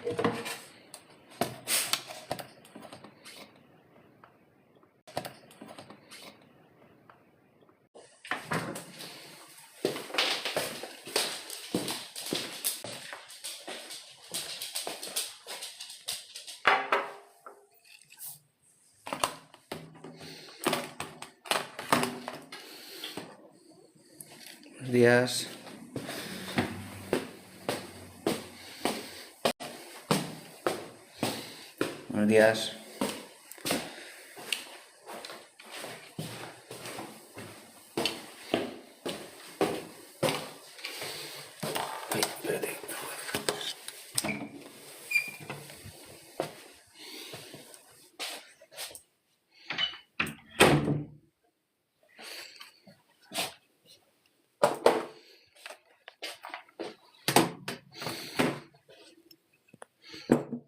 Buenos días. Buenos días. Ay, espérate.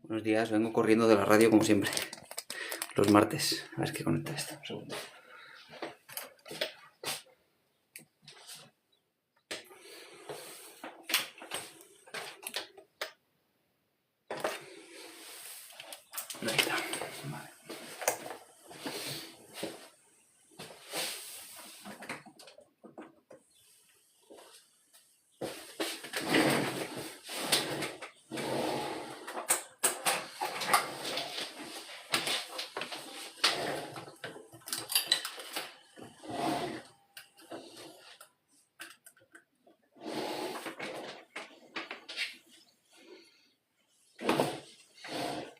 Buenos días, vengo corriendo de la radio como siempre. Los martes. A ver qué conecta esto. Un segundo. Ahí está. Vale.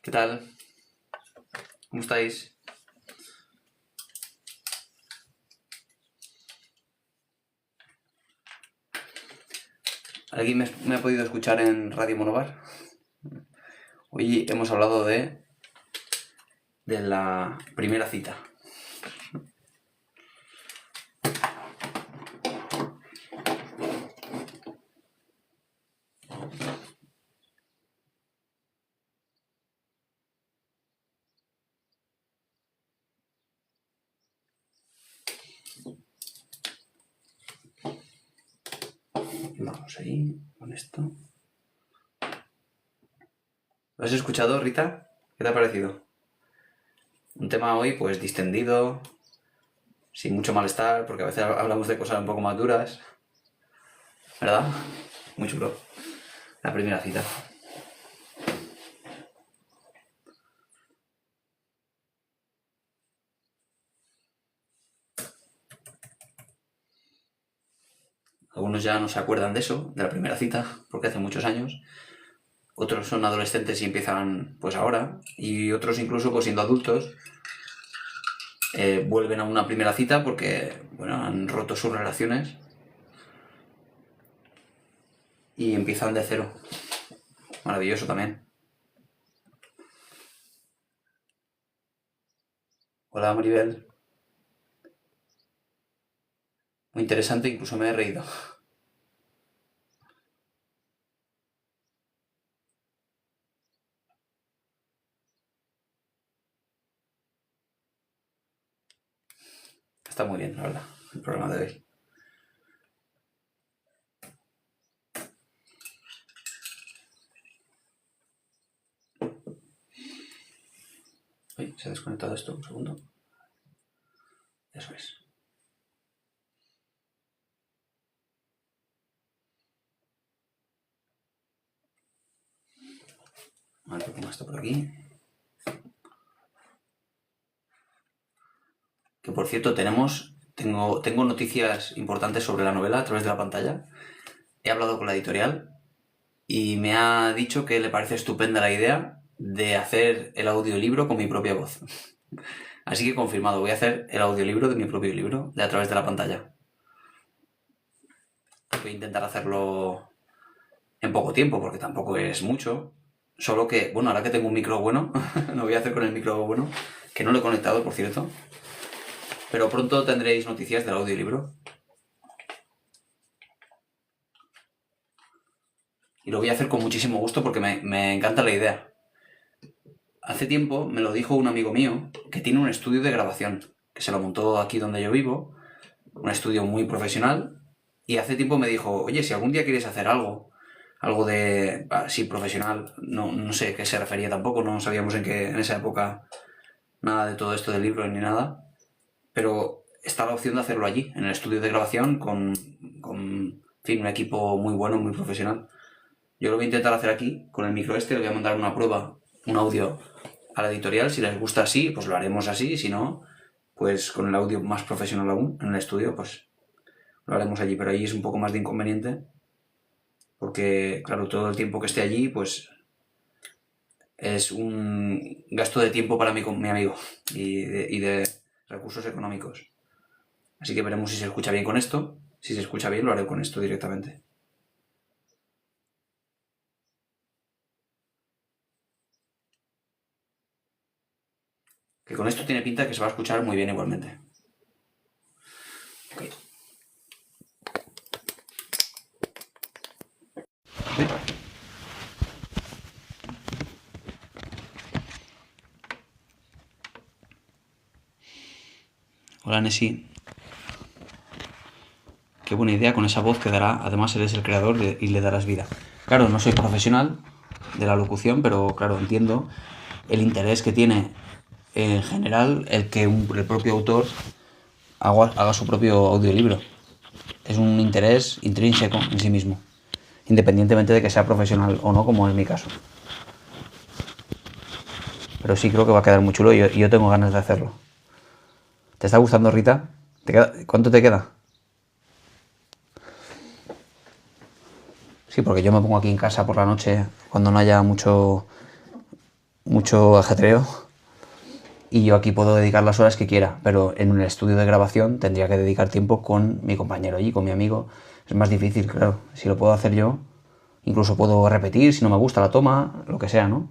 ¿Qué tal? ¿Cómo estáis? ¿Alguien me ha podido escuchar en Radio Monobar? Hoy hemos hablado de la primera cita. Vamos ahí, con esto. ¿Lo has escuchado, Rita? ¿Qué te ha parecido? Un tema hoy, pues, distendido, sin mucho malestar, porque a veces hablamos de cosas un poco más duras. ¿Verdad? Muy chulo. La primera cita. Algunos ya no se acuerdan de eso, de la primera cita, porque hace muchos años. Otros son adolescentes y empiezan pues ahora. Y otros incluso pues siendo adultos vuelven a una primera cita porque bueno, han roto sus relaciones y empiezan de cero. Maravilloso también. Hola Maribel. Muy interesante, incluso me he reído. Está muy bien, la verdad, el programa de hoy. Uy, se ha desconectado esto, un segundo. Eso es. A ver, pongo esto por aquí. Que por cierto, tengo noticias importantes sobre la novela a través de la pantalla. He hablado con la editorial y me ha dicho que le parece estupenda la idea de hacer el audiolibro con mi propia voz. Así que confirmado, voy a hacer el audiolibro de mi propio libro de a través de la pantalla. Voy a intentar hacerlo en poco tiempo, porque tampoco es mucho. Solo que, bueno, ahora que tengo un micro bueno, lo voy a hacer con el micro bueno, que no lo he conectado, por cierto. Pero pronto tendréis noticias del audiolibro. Y lo voy a hacer con muchísimo gusto porque me encanta la idea. Hace tiempo me lo dijo un amigo mío que tiene un estudio de grabación, que se lo montó aquí donde yo vivo, un estudio muy profesional, y hace tiempo me dijo, oye, si algún día quieres hacer algo, algo de así profesional. No sé qué se refería tampoco, no sabíamos en esa época nada de todo esto del libro ni nada, pero está la opción de hacerlo allí, en el estudio de grabación, con en fin, un equipo muy bueno, muy profesional. Yo lo voy a intentar hacer aquí, con el micro este, le voy a mandar una prueba, un audio a la editorial. Si les gusta así, pues lo haremos así, si no, pues con el audio más profesional aún, en el estudio, pues lo haremos allí, pero allí es un poco más de inconveniente, porque claro, todo el tiempo que esté allí, pues es un gasto de tiempo para mí con mi amigo y de recursos económicos. Así que veremos si se escucha bien con esto. Si se escucha bien, lo haré con esto directamente. Que con esto tiene pinta que se va a escuchar muy bien igualmente. Ok. Hola, Nessie. Qué buena idea con esa voz que dará. Además, eres el creador y le darás vida. Claro, no soy profesional de la locución, pero claro, entiendo el interés que tiene en general el que el propio autor haga su propio audiolibro. Es un interés intrínseco en sí mismo, independientemente de que sea profesional o no, como es mi caso. Pero sí creo que va a quedar muy chulo y yo tengo ganas de hacerlo. ¿Te está gustando, Rita? ¿Cuánto te queda? Sí, porque yo me pongo aquí en casa por la noche cuando no haya mucho ajetreo y yo aquí puedo dedicar las horas que quiera, pero en un estudio de grabación tendría que dedicar tiempo con mi compañero allí, con mi amigo. Es más difícil, claro. Si lo puedo hacer yo, incluso puedo repetir si no me gusta la toma, lo que sea, ¿no?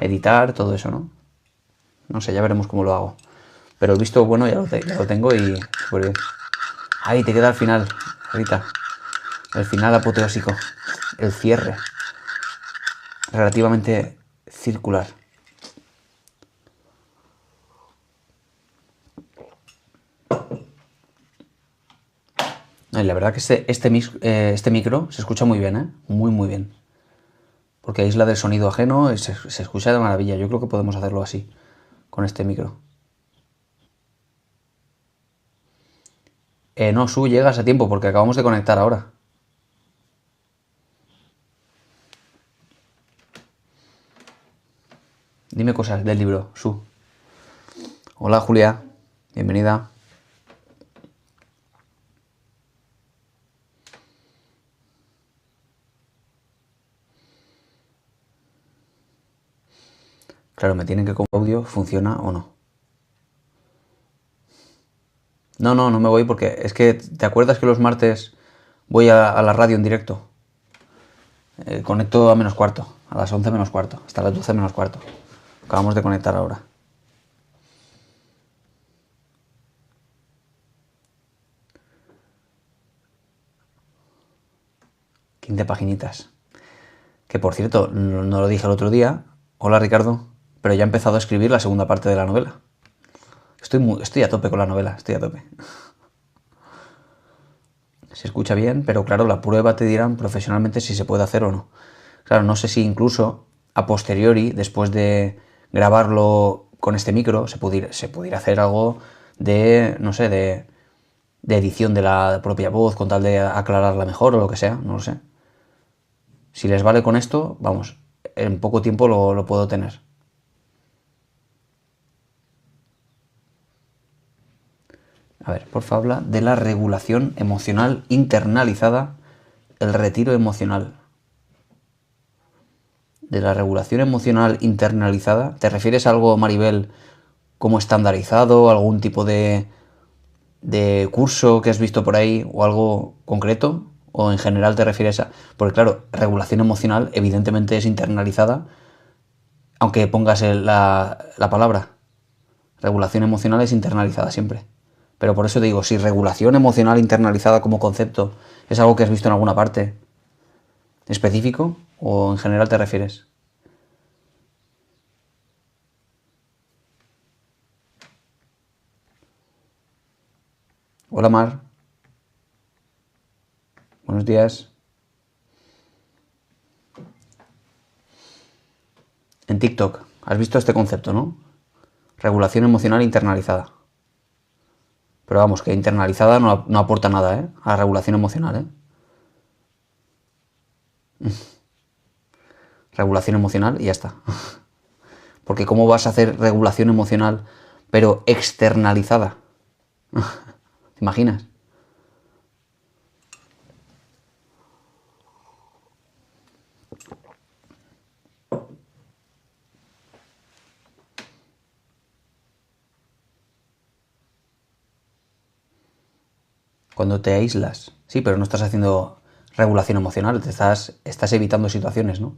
Editar, todo eso, ¿no? No sé, ya veremos cómo lo hago. Pero el visto bueno ya lo tengo y súper bien. Ahí te queda el final, Rita. El final apoteósico. El cierre. Relativamente circular. La verdad que este micro se escucha muy bien, ¿eh? Muy, muy bien. Porque aísla del sonido ajeno y se escucha de maravilla. Yo creo que podemos hacerlo así, con este micro. No, Su, llegas a tiempo porque acabamos de conectar ahora. Dime cosas del libro, Su. Hola, Julia. Bienvenida. Claro, me tienen que con audio, ¿funciona o no? No me voy porque es que, ¿te acuerdas que los martes voy a la radio en directo? Conecto a menos cuarto, a las 11 menos cuarto, hasta las 12 menos cuarto. Acabamos de conectar ahora. 15 paginitas. Que por cierto, no lo dije el otro día. Hola, Ricardo. Pero ya he empezado a escribir la segunda parte de la novela. Estoy a tope con la novela, estoy a tope. Se escucha bien, pero claro, la prueba te dirán profesionalmente si se puede hacer o no. Claro, no sé si incluso a posteriori, después de grabarlo con este micro, se pudiera hacer algo de, no sé, de edición de la propia voz con tal de aclararla mejor o lo que sea, no lo sé. Si les vale con esto, vamos, en poco tiempo lo puedo tener. A ver, porfa, habla de la regulación emocional internalizada, el retiro emocional. De la regulación emocional internalizada, ¿te refieres a algo, Maribel, como estandarizado, algún tipo de curso que has visto por ahí o algo concreto? ¿O en general te refieres a...? Porque claro, regulación emocional evidentemente es internalizada, aunque pongas la palabra. Regulación emocional es internalizada siempre. Pero por eso te digo, si regulación emocional internalizada como concepto es algo que has visto en alguna parte específico o en general te refieres. Hola, Mar. Buenos días. TikTok. ¿Has visto este concepto, no? Regulación emocional internalizada. Pero vamos, que internalizada no aporta nada, ¿eh? A la regulación emocional, ¿eh? Regulación emocional y ya está. Porque ¿cómo vas a hacer regulación emocional pero externalizada? ¿Te imaginas? Cuando te aíslas. Sí, pero no estás haciendo regulación emocional, estás evitando situaciones, ¿no?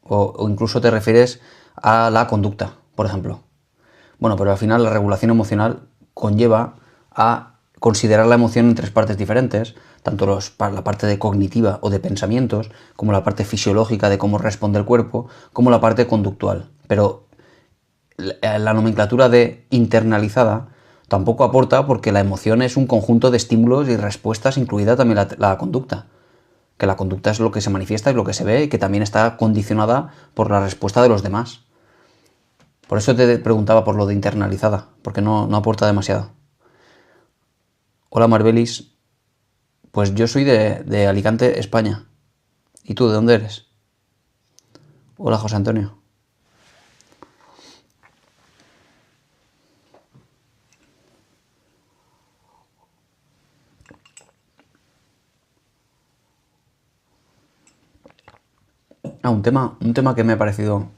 O incluso te refieres a la conducta, por ejemplo. Bueno, pero al final la regulación emocional conlleva a considerar la emoción en tres partes diferentes, tanto la parte de cognitiva o de pensamientos, como la parte fisiológica de cómo responde el cuerpo, como la parte conductual. Pero la nomenclatura de internalizada tampoco aporta porque la emoción es un conjunto de estímulos y respuestas, incluida también la conducta. Que la conducta es lo que se manifiesta y lo que se ve y que también está condicionada por la respuesta de los demás. Por eso te preguntaba por lo de internalizada, porque no aporta demasiado. Hola Marbelis, pues yo soy de Alicante, España. ¿Y tú de dónde eres? Hola José Antonio. Un tema que me ha parecido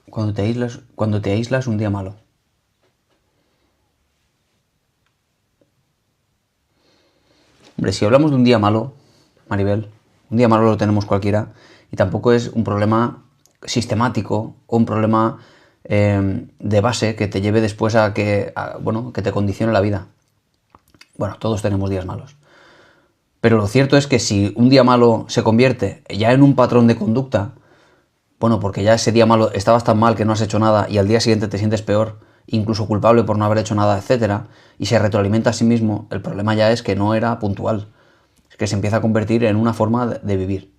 cuando te aíslas un día malo. Hombre, si hablamos de un día malo, Maribel, un día malo lo tenemos cualquiera y tampoco es un problema sistemático o un problema de base que te lleve después bueno, que te condicione la vida. Bueno, todos tenemos días malos. Pero lo cierto es que si un día malo se convierte ya en un patrón de conducta, bueno, porque ya ese día malo estabas tan mal que no has hecho nada y al día siguiente te sientes peor, incluso culpable por no haber hecho nada, etcétera, y se retroalimenta a sí mismo, el problema ya es que no era puntual, es que se empieza a convertir en una forma de vivir.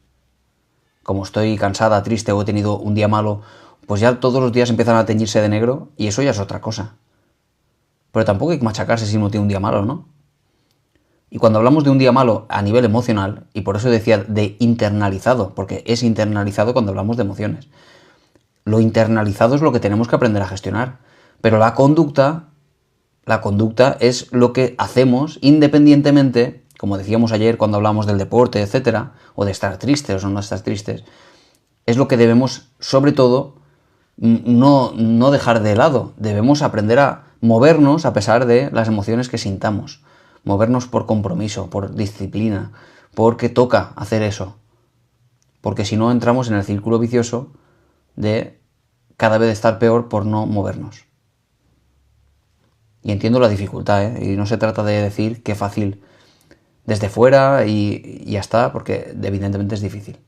Como estoy cansada, triste o he tenido un día malo, pues ya todos los días empiezan a teñirse de negro y eso ya es otra cosa. Pero tampoco hay que machacarse si uno tiene un día malo, ¿no? Y cuando hablamos de un día malo a nivel emocional, y por eso decía de internalizado, porque es internalizado cuando hablamos de emociones. Lo internalizado es lo que tenemos que aprender a gestionar. Pero la conducta es lo que hacemos independientemente, como decíamos ayer cuando hablamos del deporte, etcétera, o de estar tristes o no estar tristes, es lo que debemos, sobre todo, no dejar de lado. Debemos aprender a movernos a pesar de las emociones que sintamos. Movernos por compromiso, por disciplina, porque toca hacer eso. Porque si no entramos en el círculo vicioso de cada vez estar peor por no movernos. Y entiendo la dificultad, ¿eh? Y no se trata de decir qué fácil desde fuera y ya está, porque evidentemente es difícil.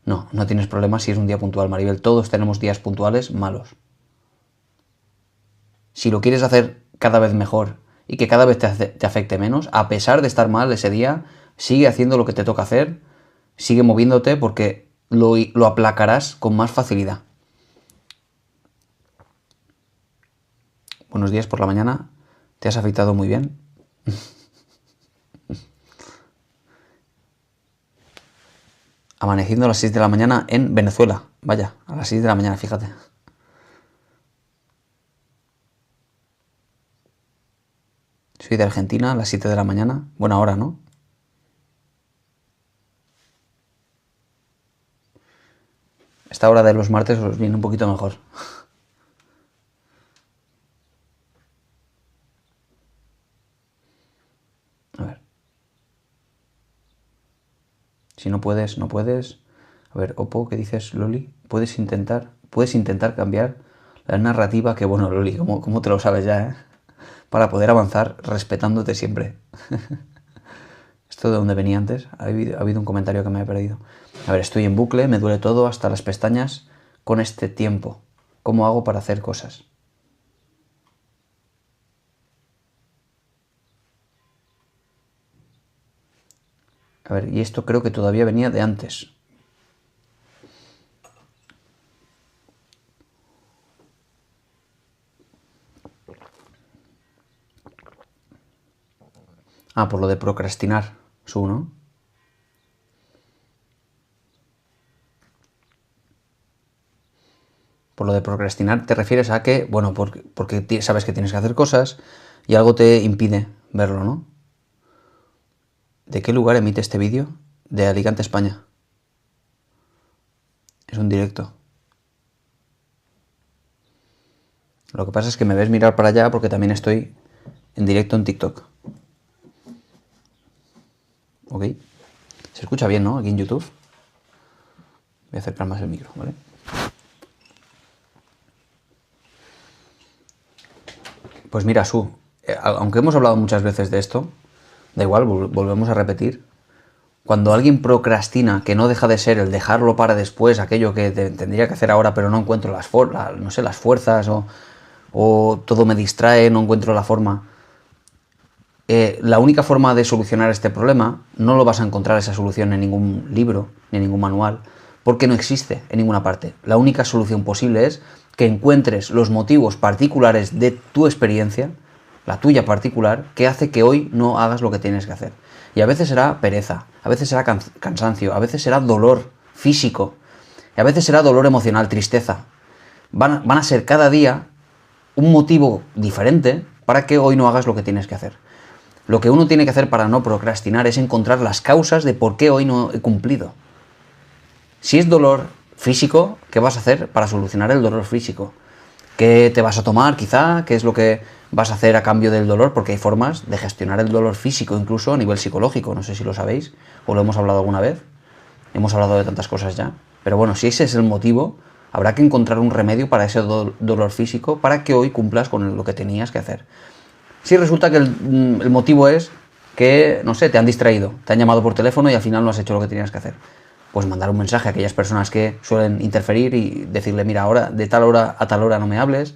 No tienes problemas si es un día puntual, Maribel. Todos tenemos días puntuales malos. Si lo quieres hacer cada vez mejor y que cada vez te afecte menos, a pesar de estar mal ese día, sigue haciendo lo que te toca hacer, sigue moviéndote porque lo aplacarás con más facilidad. Buenos días por la mañana. ¿Te has afeitado muy bien? Amaneciendo a las 6 de la mañana en Venezuela. Vaya, a las 6 de la mañana, fíjate. Soy de Argentina a las 7 de la mañana. Buena hora, ¿no? Esta hora de los martes os viene un poquito mejor. A ver. Si no puedes, no puedes. A ver, Oppo, ¿qué dices, Loli? Puedes intentar cambiar la narrativa, que bueno, Loli, ¿cómo te lo sabes ya, eh? Para poder avanzar respetándote siempre. ¿Esto de dónde venía antes? Ha habido un comentario que me he perdido. A ver, estoy en bucle, me duele todo, hasta las pestañas, con este tiempo. ¿Cómo hago para hacer cosas? A ver, y esto creo que todavía venía de antes. Ah, por lo de procrastinar, ¿no? Por lo de procrastinar te refieres a que, bueno, porque sabes que tienes que hacer cosas y algo te impide verlo, ¿no? ¿De qué lugar emite este vídeo? De Alicante, España. Es un directo. Lo que pasa es que me ves mirar para allá porque también estoy en directo en TikTok. ¿Ok? Se escucha bien, ¿no? Aquí en YouTube. Voy a acercar más el micro, ¿vale? Pues mira, aunque hemos hablado muchas veces de esto, da igual, volvemos a repetir. Cuando alguien procrastina, que no deja de ser el dejarlo para después, aquello que tendría que hacer ahora, pero no encuentro no sé, las fuerzas o todo me distrae, no encuentro la forma. La única forma de solucionar este problema no lo vas a encontrar esa solución en ningún libro ni en ningún manual, porque no existe en ninguna parte. La única solución posible es que encuentres los motivos particulares de tu experiencia, la tuya particular, que hace que hoy no hagas lo que tienes que hacer. Y a veces será pereza, a veces será cansancio, a veces será dolor físico, y a veces será dolor emocional, tristeza. Van a ser cada día un motivo diferente para que hoy no hagas lo que tienes que hacer. Lo que uno tiene que hacer para no procrastinar es encontrar las causas de por qué hoy no he cumplido. Si es dolor físico, ¿qué vas a hacer para solucionar el dolor físico? ¿Qué te vas a tomar quizá? ¿Qué es lo que vas a hacer a cambio del dolor? Porque hay formas de gestionar el dolor físico incluso a nivel psicológico, no sé si lo sabéis o lo hemos hablado alguna vez. Hemos hablado de tantas cosas ya. Pero bueno, si ese es el motivo, habrá que encontrar un remedio para ese dolor físico para que hoy cumplas con lo que tenías que hacer. Si resulta que el motivo es que, no sé, te han distraído, te han llamado por teléfono y al final no has hecho lo que tenías que hacer. Pues mandar un mensaje a aquellas personas que suelen interferir y decirle, mira, ahora de tal hora a tal hora no me hables.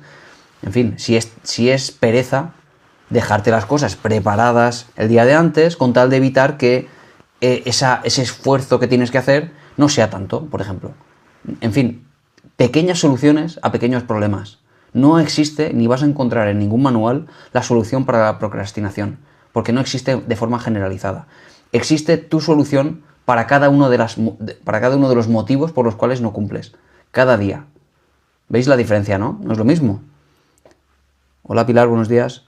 En fin, si es pereza, dejarte las cosas preparadas el día de antes con tal de evitar que ese esfuerzo que tienes que hacer no sea tanto, por ejemplo. En fin, pequeñas soluciones a pequeños problemas. No existe ni vas a encontrar en ningún manual la solución para la procrastinación, porque no existe de forma generalizada. Existe tu solución para cada uno de los motivos por los cuales no cumples. Cada día. ¿Veis la diferencia, no? No es lo mismo. Hola Pilar, buenos días.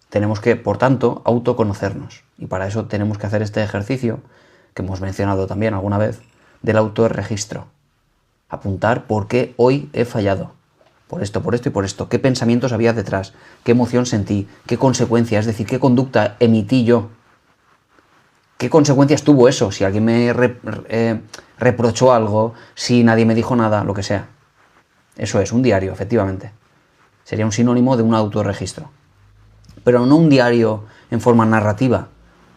Tenemos que, por tanto, autoconocernos. Y para eso tenemos que hacer este ejercicio, que hemos mencionado también alguna vez, del autorregistro. Apuntar por qué hoy he fallado. Por esto y por esto. ¿Qué pensamientos había detrás? ¿Qué emoción sentí? ¿Qué consecuencias? Es decir, ¿qué conducta emití yo? ¿Qué consecuencias tuvo eso? Si alguien me reprochó algo, si nadie me dijo nada, lo que sea. Eso es, un diario, efectivamente. Sería un sinónimo de un autorregistro. Pero no un diario en forma narrativa,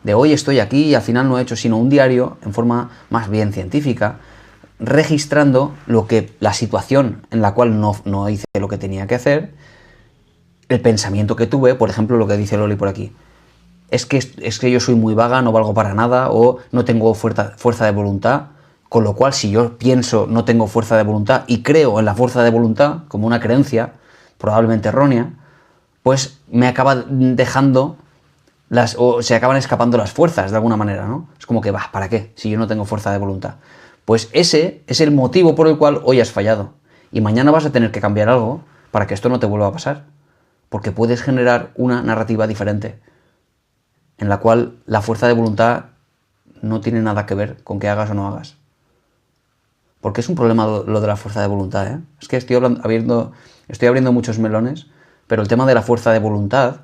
de hoy estoy aquí y al final no he hecho, sino un diario en forma más bien científica, registrando la situación en la cual no hice lo que tenía que hacer, el pensamiento que tuve, por ejemplo, lo que dice Loli por aquí. Es que yo soy muy vaga, no valgo para nada, o no tengo fuerza de voluntad, con lo cual si yo pienso no tengo fuerza de voluntad y creo en la fuerza de voluntad como una creencia, probablemente errónea, pues me acaba dejando o se acaban escapando las fuerzas de alguna manera, ¿no? Es como que, ¿para qué? Si yo no tengo fuerza de voluntad. Pues ese es el motivo por el cual hoy has fallado. Y mañana vas a tener que cambiar algo para que esto no te vuelva a pasar. Porque puedes generar una narrativa diferente, en la cual la fuerza de voluntad no tiene nada que ver con que hagas o no hagas. Porque es un problema lo de la fuerza de voluntad, ¿eh? Es que estoy abriendo muchos melones, pero el tema de la fuerza de voluntad,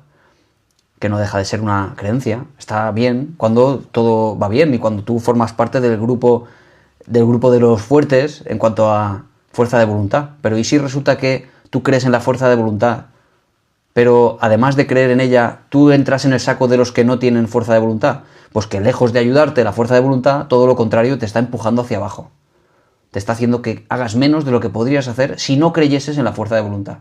que no deja de ser una creencia, está bien cuando todo va bien y cuando tú formas parte del grupo de los fuertes en cuanto a fuerza de voluntad. Pero ¿y si resulta que tú crees en la fuerza de voluntad, pero además de creer en ella, tú entras en el saco de los que no tienen fuerza de voluntad? Pues que lejos de ayudarte la fuerza de voluntad, todo lo contrario, te está empujando hacia abajo. Te está haciendo que hagas menos de lo que podrías hacer si no creyeses en la fuerza de voluntad.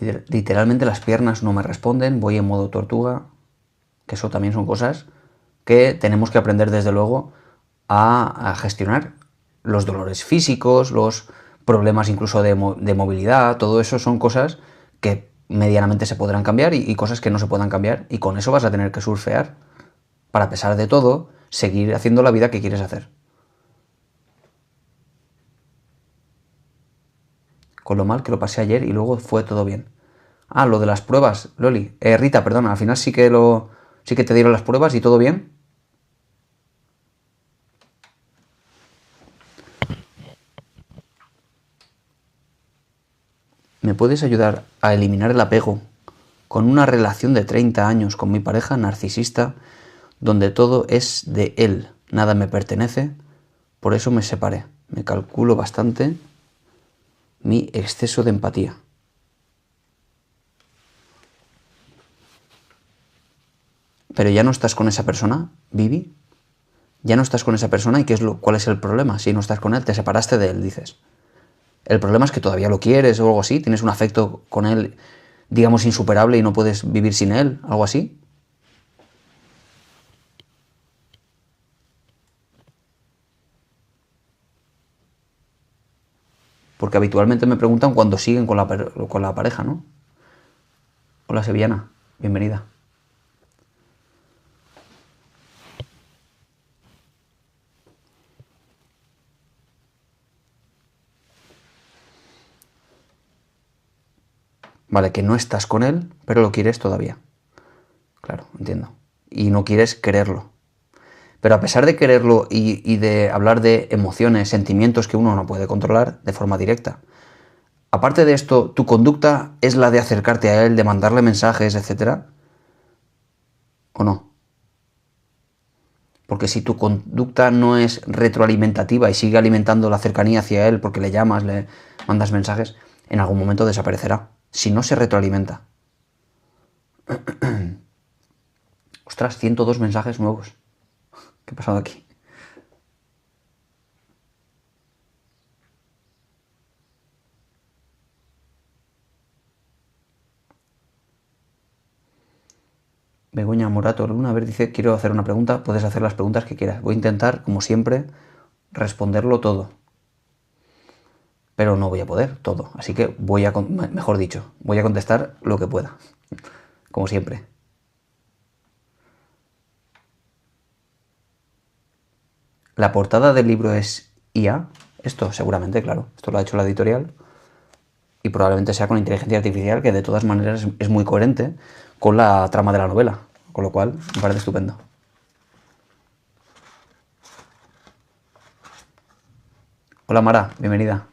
Literalmente las piernas no me responden, voy en modo tortuga, que eso también son cosas que tenemos que aprender desde luego a gestionar. Los dolores físicos, los problemas incluso de movilidad, todo eso son cosas que medianamente se podrán cambiar y cosas que no se puedan cambiar, y con eso vas a tener que surfear para, a pesar de todo, seguir haciendo la vida que quieres hacer. Con lo mal que lo pasé ayer y luego fue todo bien. Ah, lo de las pruebas, Loli. Rita, perdona, al final sí que te dieron las pruebas y todo bien. ¿Me puedes ayudar a eliminar el apego con una relación de 30 años con mi pareja narcisista, donde todo es de él, nada me pertenece? Por eso me separé. Me calculo bastante mi exceso de empatía. Pero ya no estás con esa persona, Vivi. Ya no estás con esa persona, y ¿cuál es el problema? Si no estás con él, te separaste de él, dices. El problema es que todavía lo quieres o algo así, tienes un afecto con él, digamos, insuperable y no puedes vivir sin él, algo así. Porque habitualmente me preguntan cuando siguen con la pareja, ¿no? Hola, sevillana, bienvenida. Vale, que no estás con él, pero lo quieres todavía. Claro, entiendo. Y no quieres quererlo. Pero a pesar de quererlo y de hablar de emociones, sentimientos que uno no puede controlar de forma directa, aparte de esto, ¿tu conducta es la de acercarte a él, de mandarle mensajes, etcétera? ¿O no? Porque si tu conducta no es retroalimentativa y sigue alimentando la cercanía hacia él porque le llamas, le mandas mensajes, en algún momento desaparecerá. Si no se retroalimenta. Ostras, 102 mensajes nuevos. ¿Qué ha pasado aquí? Begoña Morato Luna, a ver, dice, quiero hacer una pregunta. Puedes hacer las preguntas que quieras. Voy a intentar, como siempre, responderlo todo. Pero no voy a poder todo. Así que mejor dicho, voy a contestar lo que pueda. Como siempre. La portada del libro es IA. Esto seguramente, claro. Esto lo ha hecho la editorial. Y probablemente sea con inteligencia artificial, que de todas maneras es muy coherente con la trama de la novela. Con lo cual, me parece estupendo. Hola Mara, bienvenida.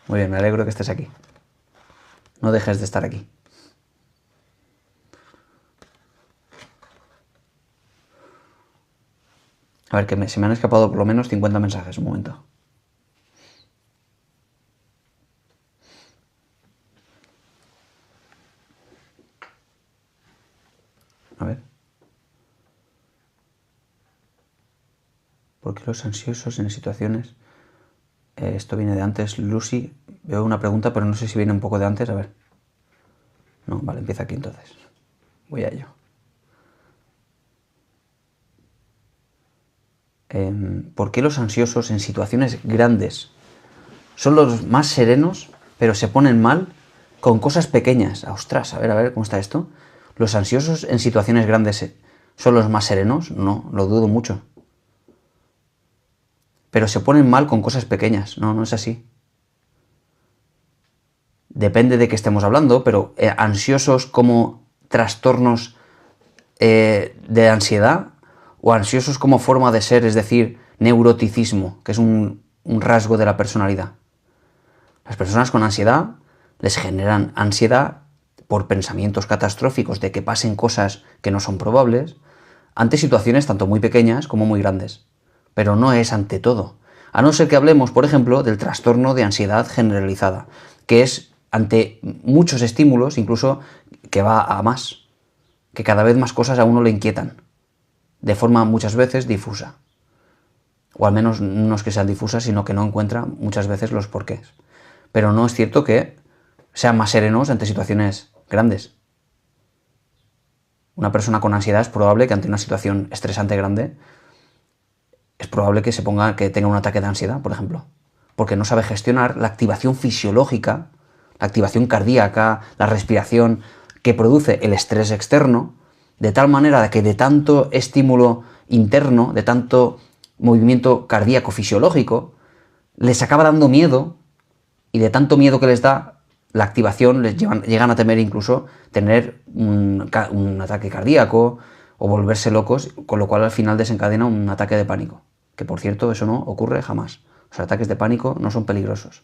Muy bien, me alegro que estés aquí. No dejes de estar aquí. A ver, que se me han escapado por lo menos 50 mensajes. Un momento. A ver. ¿Por qué los ansiosos en situaciones? Esto viene de antes. Lucy, veo una pregunta, pero no sé si viene un poco de antes. A ver. No, vale, empieza aquí entonces. Voy a ello. ¿Por qué los ansiosos en situaciones grandes son los más serenos, pero se ponen mal con cosas pequeñas? Ostras, a ver, ¿cómo está esto? ¿Los ansiosos en situaciones grandes son los más serenos? No, lo dudo mucho. Pero se ponen mal con cosas pequeñas. No, no es así. Depende de qué estemos hablando, pero ansiosos como trastornos de ansiedad, o ansiosos como forma de ser, es decir, neuroticismo, que es un rasgo de la personalidad. Las personas con ansiedad les generan ansiedad por pensamientos catastróficos de que pasen cosas que no son probables, ante situaciones tanto muy pequeñas como muy grandes. Pero no es ante todo. A no ser que hablemos, por ejemplo, del trastorno de ansiedad generalizada, que es ante muchos estímulos, incluso que va a más, que cada vez más cosas a uno le inquietan, de forma muchas veces difusa. O al menos no es que sean difusas, sino que no encuentra muchas veces los porqués. Pero no es cierto que sean más serenos ante situaciones grandes. Una persona con ansiedad es probable que ante una situación estresante grande, es probable que tenga un ataque de ansiedad, por ejemplo, porque no sabe gestionar la activación fisiológica, la activación cardíaca, la respiración que produce el estrés externo, de tal manera que de tanto estímulo interno, de tanto movimiento cardíaco fisiológico, les acaba dando miedo, y de tanto miedo que les da la activación, llegan a temer incluso tener un ataque cardíaco o volverse locos, con lo cual al final desencadena un ataque de pánico. Que por cierto, eso no ocurre jamás. Los ataques de pánico no son peligrosos.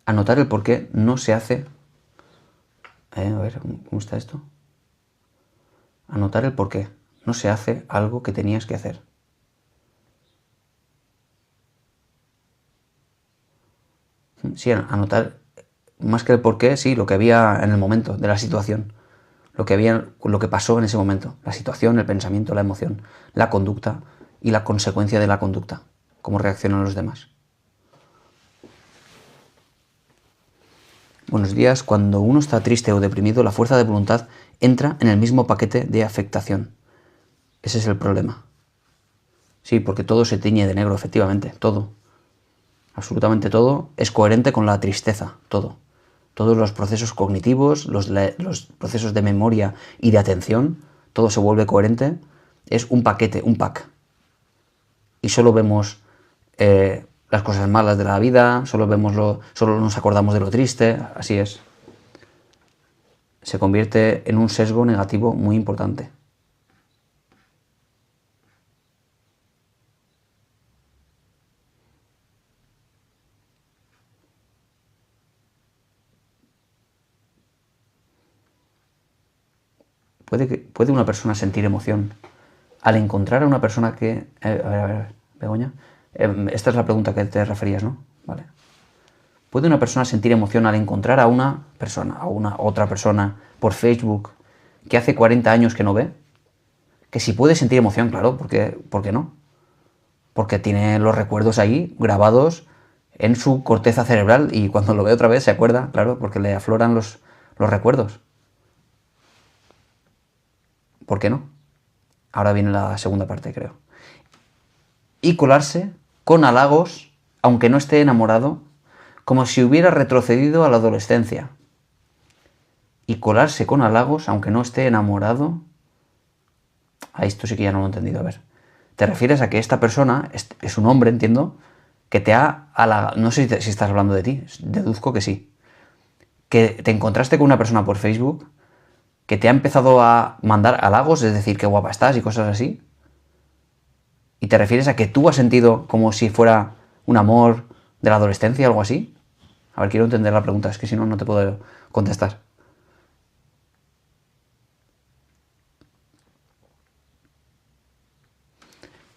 Anotar el por qué no se hace. A ver, ¿cómo está esto? Anotar el por qué no se hace algo que tenías que hacer. Sí, anotar más que el por qué, sí, lo que había en el momento de la situación. Lo que pasó en ese momento. La situación, el pensamiento, la emoción, la conducta y la consecuencia de la conducta. Cómo reaccionan los demás. Buenos días. Cuando uno está triste o deprimido, la fuerza de voluntad entra en el mismo paquete de afectación. Ese es el problema. Sí, porque todo se tiñe de negro, efectivamente, todo. Absolutamente todo es coherente con la tristeza, todo. Todos los procesos cognitivos, los procesos de memoria y de atención, todo se vuelve coherente. Es un paquete, un pack. Y solo vemos las cosas malas de la vida, solo nos acordamos de lo triste, así es. Se convierte en un sesgo negativo muy importante. ¿Puede una persona sentir emoción al encontrar a una persona que... a ver, Begoña. Esta es la pregunta que te referías, ¿no? Vale. ¿Puede una persona sentir emoción al encontrar a una persona, a una otra persona por Facebook que hace 40 años que no ve? Que si puede sentir emoción, claro, ¿por qué no? Porque tiene los recuerdos ahí grabados en su corteza cerebral y cuando lo ve otra vez se acuerda, claro, porque le afloran los recuerdos. ¿Por qué no? Ahora viene la segunda parte, creo. Y colarse con halagos, aunque no esté enamorado, como si hubiera retrocedido a la adolescencia. Y colarse con halagos, aunque no esté enamorado... esto sí que ya no lo he entendido. A ver. Te refieres a que esta persona, es un hombre, entiendo, que te ha halagado... No sé si estás hablando de ti, deduzco que sí. Que te encontraste con una persona por Facebook que te ha empezado a mandar halagos, es decir, qué guapa estás y cosas así. ¿Y te refieres a que tú has sentido como si fuera un amor de la adolescencia o algo así? A ver, quiero entender la pregunta, es que si no, no te puedo contestar.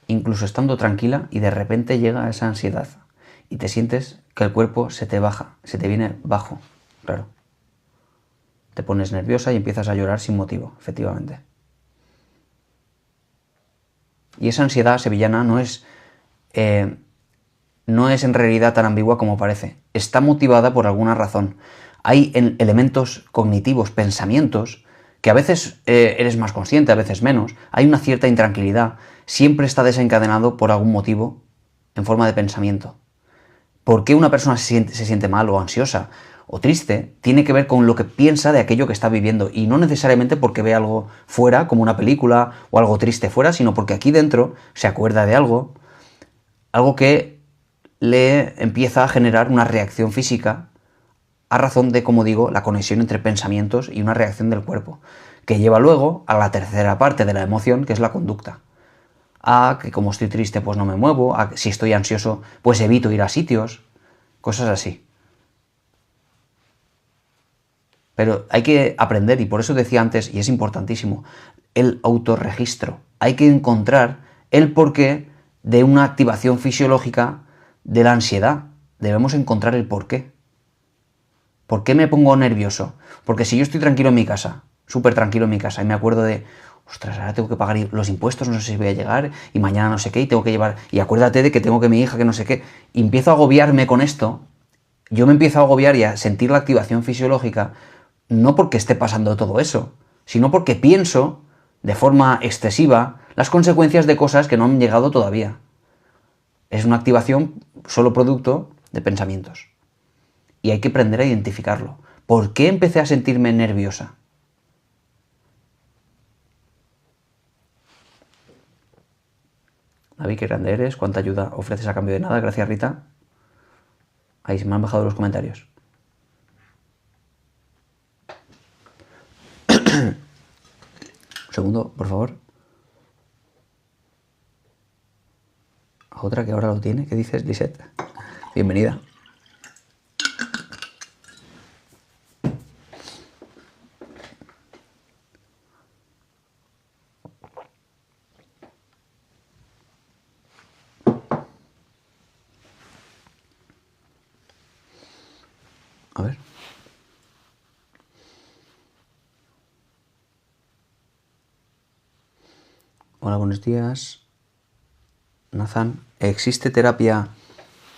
Incluso estando tranquila y de repente llega esa ansiedad y te sientes que el cuerpo se te baja, se te viene bajo, claro. Te pones nerviosa y empiezas a llorar sin motivo, efectivamente. Y esa ansiedad sevillana no es en realidad tan ambigua como parece. Está motivada por alguna razón. Hay elementos cognitivos, pensamientos, que a veces eres más consciente, a veces menos. Hay una cierta intranquilidad. Siempre está desencadenado por algún motivo en forma de pensamiento. ¿Por qué una persona se siente mal o ansiosa o triste? Tiene que ver con lo que piensa de aquello que está viviendo y no necesariamente porque ve algo fuera, como una película o algo triste fuera, sino porque aquí dentro se acuerda de algo que le empieza a generar una reacción física a razón de, como digo, la conexión entre pensamientos y una reacción del cuerpo, que lleva luego a la tercera parte de la emoción, que es la conducta. A que como estoy triste pues no me muevo, a que si estoy ansioso pues evito ir a sitios, cosas así. Pero hay que aprender, y por eso decía antes, y es importantísimo, el autorregistro. Hay que encontrar el porqué de una activación fisiológica de la ansiedad. Debemos encontrar el porqué. ¿Por qué me pongo nervioso? Porque si yo estoy tranquilo en mi casa súper tranquilo en mi casa y me acuerdo de, ostras, ahora tengo que pagar los impuestos, no sé si voy a llegar, y mañana no sé qué, y tengo que llevar, y acuérdate de que tengo que mi hija, que no sé qué, y empiezo a agobiarme con esto, yo me empiezo a agobiar y a sentir la activación fisiológica, no porque esté pasando todo eso, sino porque pienso de forma excesiva las consecuencias de cosas que no han llegado todavía. Es una activación solo producto de pensamientos. Y hay que aprender a identificarlo. ¿Por qué empecé a sentirme nerviosa? David, qué grande eres, cuánta ayuda ofreces a cambio de nada, gracias Rita. Ahí se me han bajado los comentarios. Un segundo, por favor. Otra que ahora lo tiene, ¿qué dices, Lisette? Bienvenida. A ver. Hola, buenos días. Nathan, ¿existe terapia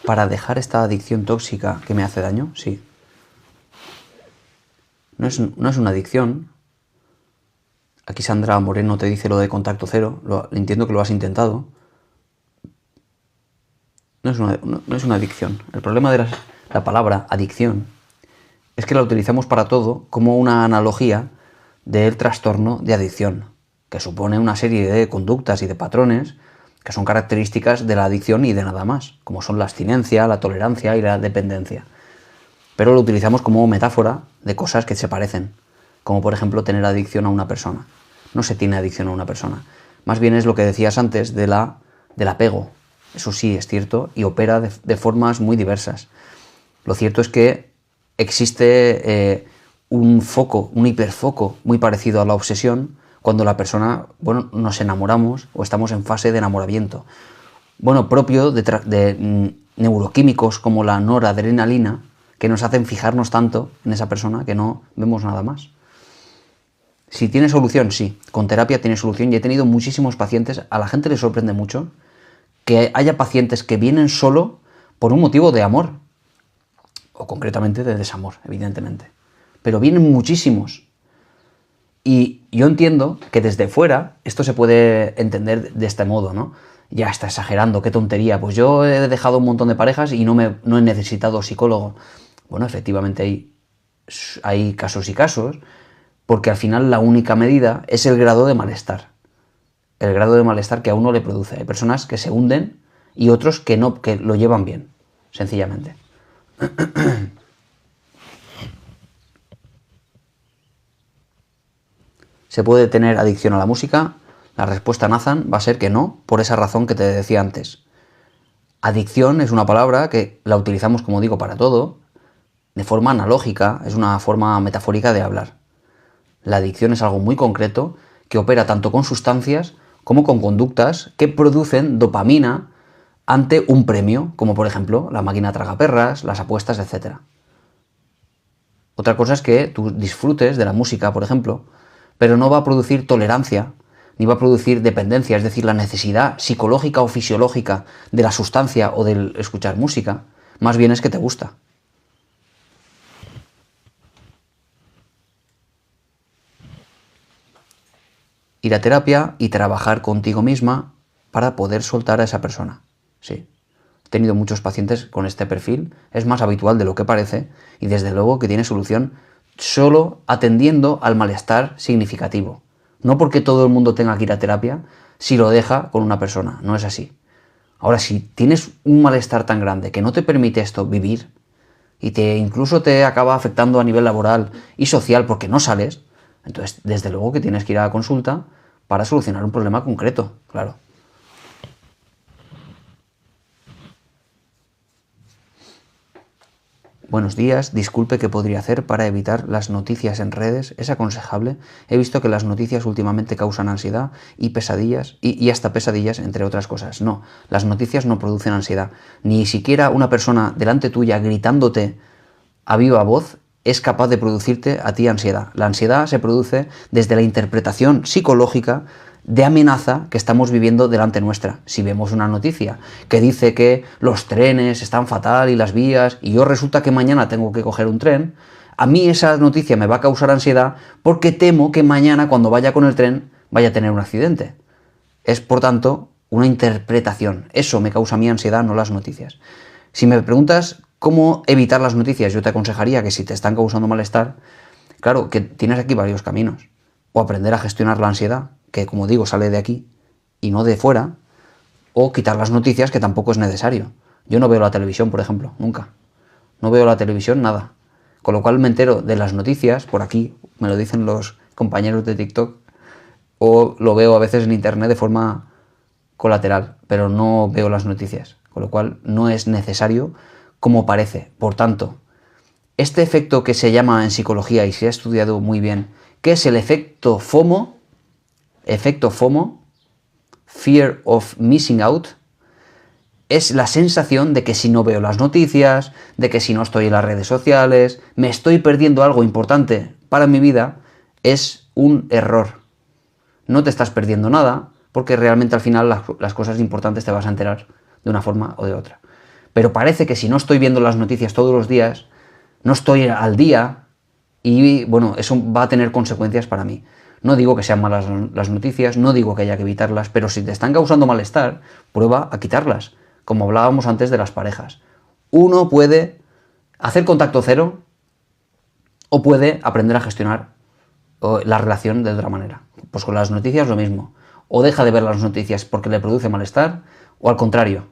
para dejar esta adicción tóxica que me hace daño? Sí. No es una adicción. Aquí Sandra Moreno te dice lo de contacto cero. Entiendo que lo has intentado. No es una adicción. El problema de la palabra adicción es que la utilizamos para todo como una analogía del trastorno de adicción, que supone una serie de conductas y de patrones que son características de la adicción y de nada más, como son la abstinencia, la tolerancia y la dependencia. Pero lo utilizamos como metáfora de cosas que se parecen, como por ejemplo tener adicción a una persona. No se tiene adicción a una persona. Más bien es lo que decías antes del apego. Eso sí es cierto y opera de formas muy diversas. Lo cierto es que existe un foco, un hiperfoco muy parecido a la obsesión cuando la persona, nos enamoramos o estamos en fase de enamoramiento. Propio de neuroquímicos como la noradrenalina que nos hacen fijarnos tanto en esa persona que no vemos nada más. Si tiene solución, sí. Con terapia tiene solución y he tenido muchísimos pacientes, a la gente le sorprende mucho que haya pacientes que vienen solo por un motivo de amor, o concretamente de desamor, evidentemente. Pero vienen muchísimos. Y yo entiendo que desde fuera esto se puede entender de este modo, ¿no? Ya está exagerando, qué tontería. Pues yo he dejado un montón de parejas y no he necesitado psicólogo. Bueno, efectivamente hay casos y casos, porque al final la única medida es el grado de malestar. El grado de malestar que a uno le produce. Hay personas que se hunden y otros que no, que lo llevan bien, sencillamente. ¿Se puede tener adicción a la música? La respuesta, Nathan, va a ser que no, por esa razón que te decía antes. Adicción es una palabra que la utilizamos, como digo, para todo, de forma analógica, es una forma metafórica de hablar. La adicción es algo muy concreto que opera tanto con sustancias como con conductas que producen dopamina ante un premio, como por ejemplo la máquina tragaperras, las apuestas, etc. Otra cosa es que tú disfrutes de la música, por ejemplo, pero no va a producir tolerancia, ni va a producir dependencia, es decir, la necesidad psicológica o fisiológica de la sustancia o del escuchar música, más bien es que te gusta. Ir a terapia y trabajar contigo misma para poder soltar a esa persona. Sí. He tenido muchos pacientes con este perfil, es más habitual de lo que parece y desde luego que tiene solución solo atendiendo al malestar significativo. No porque todo el mundo tenga que ir a terapia si lo deja con una persona, no es así. Ahora, si tienes un malestar tan grande que no te permite esto vivir y incluso te acaba afectando a nivel laboral y social porque no sales, entonces desde luego que tienes que ir a la consulta para solucionar un problema concreto, claro. Buenos días, disculpe, ¿qué podría hacer para evitar las noticias en redes? ¿Es aconsejable? He visto que las noticias últimamente causan ansiedad y pesadillas, y hasta pesadillas, entre otras cosas. No, las noticias no producen ansiedad. Ni siquiera una persona delante tuya gritándote a viva voz es capaz de producirte a ti ansiedad. La ansiedad se produce desde la interpretación psicológica de amenaza que estamos viviendo delante nuestra. Si vemos una noticia que dice que los trenes están fatal y las vías, y yo resulta que mañana tengo que coger un tren, a mí esa noticia me va a causar ansiedad porque temo que mañana cuando vaya con el tren vaya a tener un accidente. Es, por tanto, una interpretación. Eso me causa a mí ansiedad, no las noticias. Si me preguntas cómo evitar las noticias, yo te aconsejaría que si te están causando malestar, claro, que tienes aquí varios caminos. O aprender a gestionar la ansiedad, que como digo sale de aquí y no de fuera, o quitar las noticias, que tampoco es necesario. Yo no veo la televisión, por ejemplo, nunca. No veo la televisión, nada. Con lo cual me entero de las noticias, por aquí, me lo dicen los compañeros de TikTok, o lo veo a veces en internet de forma colateral, pero no veo las noticias, con lo cual no es necesario como parece. Por tanto, este efecto que se llama en psicología y se ha estudiado muy bien, que es el efecto FOMO, Fear of Missing Out, es la sensación de que si no veo las noticias, de que si no estoy en las redes sociales, me estoy perdiendo algo importante para mi vida, es un error. No te estás perdiendo nada, porque realmente al final las cosas importantes te vas a enterar de una forma o de otra. Pero parece que si no estoy viendo las noticias todos los días, no estoy al día y bueno, eso va a tener consecuencias para mí. No digo que sean malas las noticias, no digo que haya que evitarlas, pero si te están causando malestar, prueba a quitarlas, como hablábamos antes de las parejas. Uno puede hacer contacto cero o puede aprender a gestionar la relación de otra manera. Pues con las noticias lo mismo. O deja de ver las noticias porque le produce malestar, o al contrario.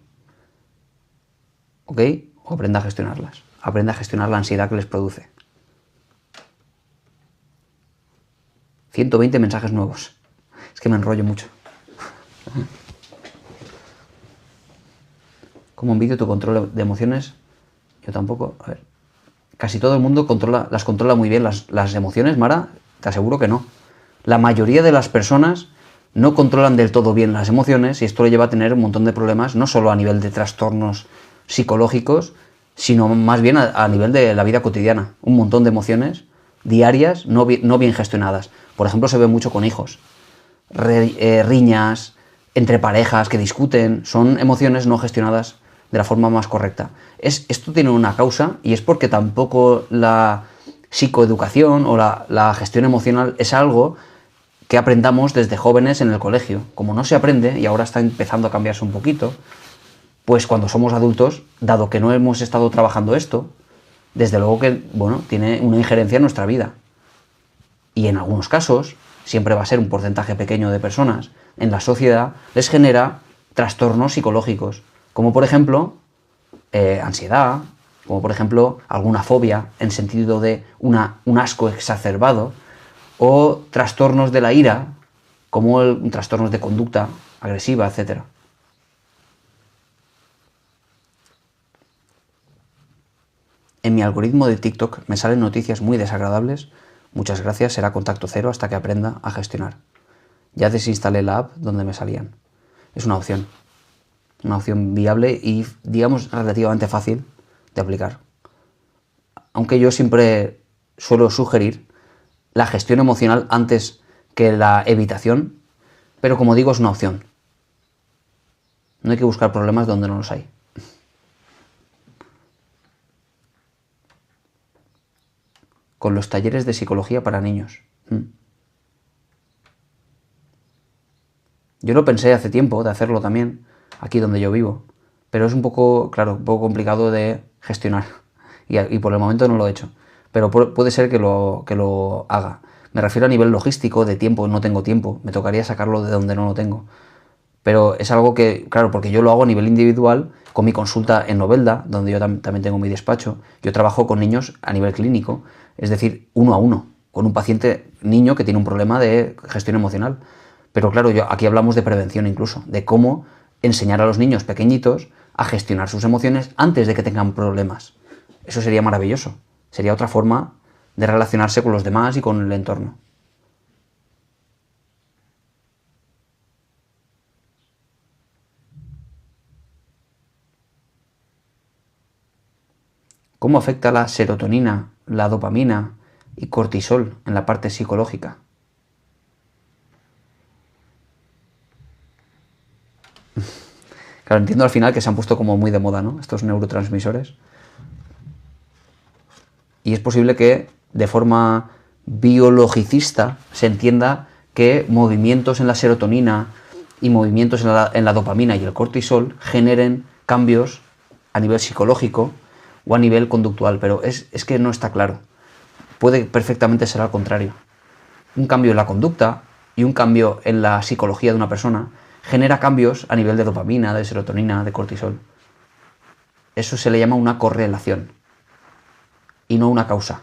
¿Ok? O aprenda a gestionarlas. Aprenda a gestionar la ansiedad que les produce. 120 mensajes nuevos. Es que me enrollo mucho. ¿Cómo envidio tu control de emociones? Yo tampoco. A ver. Casi todo el mundo las controla muy bien. Las emociones, Mara, te aseguro que no. La mayoría de las personas no controlan del todo bien las emociones y esto le lleva a tener un montón de problemas, no solo a nivel de trastornos psicológicos, sino más bien a nivel de la vida cotidiana. Un montón de emociones diarias no bien gestionadas. Por ejemplo, se ve mucho con hijos. Riñas entre parejas que discuten, son emociones no gestionadas de la forma más correcta. Esto tiene una causa y es porque tampoco la psicoeducación o la gestión emocional es algo que aprendamos desde jóvenes en el colegio. Como no se aprende, y ahora está empezando a cambiarse un poquito, pues cuando somos adultos, dado que no hemos estado trabajando esto, desde luego que, bueno, tiene una injerencia en nuestra vida. Y en algunos casos, siempre va a ser un porcentaje pequeño de personas, en la sociedad les genera trastornos psicológicos, como por ejemplo ansiedad, como por ejemplo alguna fobia en sentido de un asco exacerbado, o trastornos de la ira, como trastornos de conducta agresiva, etc. En mi algoritmo de TikTok me salen noticias muy desagradables. Muchas gracias, será contacto cero hasta que aprenda a gestionar. Ya desinstalé la app donde me salían. Es una opción viable y, digamos, relativamente fácil de aplicar. Aunque yo siempre suelo sugerir la gestión emocional antes que la evitación, pero como digo, es una opción. No hay que buscar problemas donde no los hay. Con los talleres de psicología para niños. Yo lo pensé hace tiempo de hacerlo también, aquí donde yo vivo, pero es un poco, claro, un poco complicado de gestionar y por el momento no lo he hecho, pero puede ser que lo haga. Me refiero a nivel logístico, de tiempo, no tengo tiempo, me tocaría sacarlo de donde no lo tengo. Pero es algo que, claro, porque yo lo hago a nivel individual, con mi consulta en Novelda, donde yo también tengo mi despacho. Yo trabajo con niños a nivel clínico, es decir, uno a uno, con un paciente niño que tiene un problema de gestión emocional. Pero claro, aquí hablamos de prevención incluso, de cómo enseñar a los niños pequeñitos a gestionar sus emociones antes de que tengan problemas. Eso sería maravilloso. Sería otra forma de relacionarse con los demás y con el entorno. ¿Cómo afecta la serotonina, la dopamina y cortisol en la parte psicológica? Claro, entiendo al final que se han puesto como muy de moda, ¿no? Estos neurotransmisores. Y es posible que de forma biologicista se entienda que movimientos en la serotonina y movimientos en la dopamina y el cortisol generen cambios a nivel psicológico o a nivel conductual, pero es que no está claro. Puede perfectamente ser al contrario. Un cambio en la conducta y un cambio en la psicología de una persona genera cambios a nivel de dopamina, de serotonina, de cortisol. Eso se le llama una correlación y no una causa.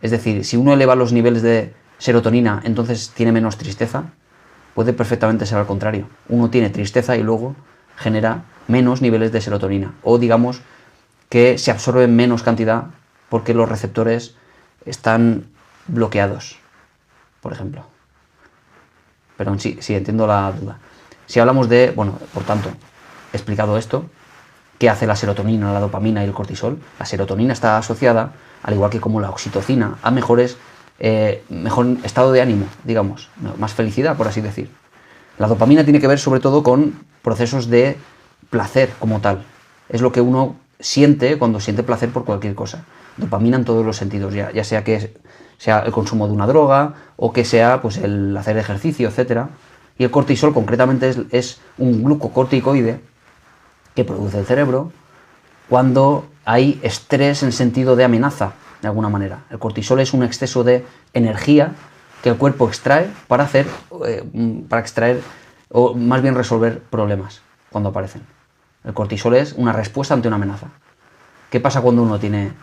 Es decir, si uno eleva los niveles de serotonina, entonces tiene menos tristeza. Puede perfectamente ser al contrario. Uno tiene tristeza y luego genera menos niveles de serotonina. O digamos que se absorbe menos cantidad porque los receptores están bloqueados, por ejemplo. Pero sí, entiendo la duda. Si hablamos de, bueno, por tanto, explicado esto, ¿qué hace la serotonina, la dopamina y el cortisol? La serotonina está asociada, al igual que como la oxitocina, a mejor estado de ánimo, digamos, más felicidad, por así decir. La dopamina tiene que ver sobre todo con procesos de placer como tal. Es lo que uno siente cuando siente placer por cualquier cosa. Dopamina en todos los sentidos, ya sea que sea el consumo de una droga o que sea pues el hacer ejercicio, etcétera. Y el cortisol concretamente es un glucocorticoide que produce el cerebro cuando hay estrés en sentido de amenaza, de alguna manera. El cortisol es un exceso de energía que el cuerpo extrae para extraer o más bien resolver problemas cuando aparecen. El cortisol es una respuesta ante una amenaza. ¿Qué pasa cuando uno tiene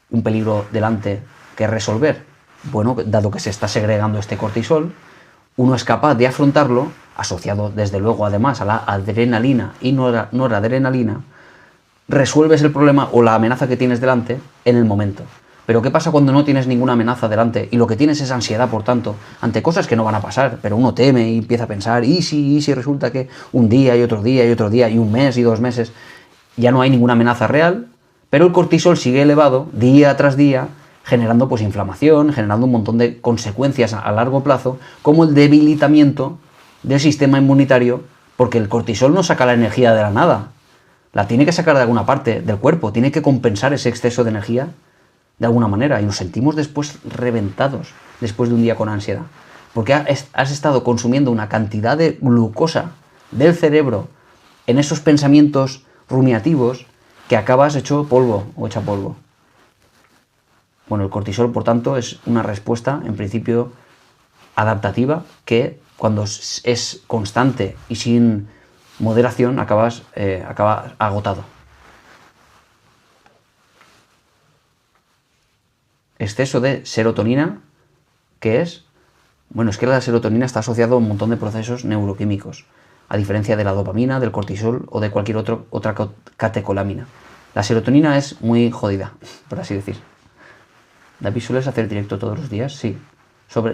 un peligro delante que resolver? Bueno, dado que se está segregando este cortisol, uno es capaz de afrontarlo, asociado desde luego además a la adrenalina y noradrenalina, resuelves el problema o la amenaza que tienes delante en el momento. Pero ¿qué pasa cuando no tienes ninguna amenaza delante y lo que tienes es ansiedad, por tanto, ante cosas que no van a pasar, pero uno teme y empieza a pensar, y si resulta que un día y otro día y otro día y un mes y 2 meses ya no hay ninguna amenaza real, pero el cortisol sigue elevado día tras día, generando pues inflamación, generando un montón de consecuencias a largo plazo, como el debilitamiento del sistema inmunitario, porque el cortisol no saca la energía de la nada, la tiene que sacar de alguna parte del cuerpo, tiene que compensar ese exceso de energía de alguna manera, y nos sentimos después reventados, después de un día con ansiedad, porque has estado consumiendo una cantidad de glucosa del cerebro en esos pensamientos rumiativos que acabas hecho polvo o hecha polvo. Bueno, el cortisol, por tanto, es una respuesta, en principio, adaptativa, que cuando es constante y sin moderación acaba agotado. Exceso de serotonina, ¿qué es? Bueno, es que la serotonina está asociada a un montón de procesos neuroquímicos, a diferencia de la dopamina, del cortisol o de cualquier otra catecolamina. La serotonina es muy jodida, por así decir. David, ¿sueles hacer directo todos los días? Sí.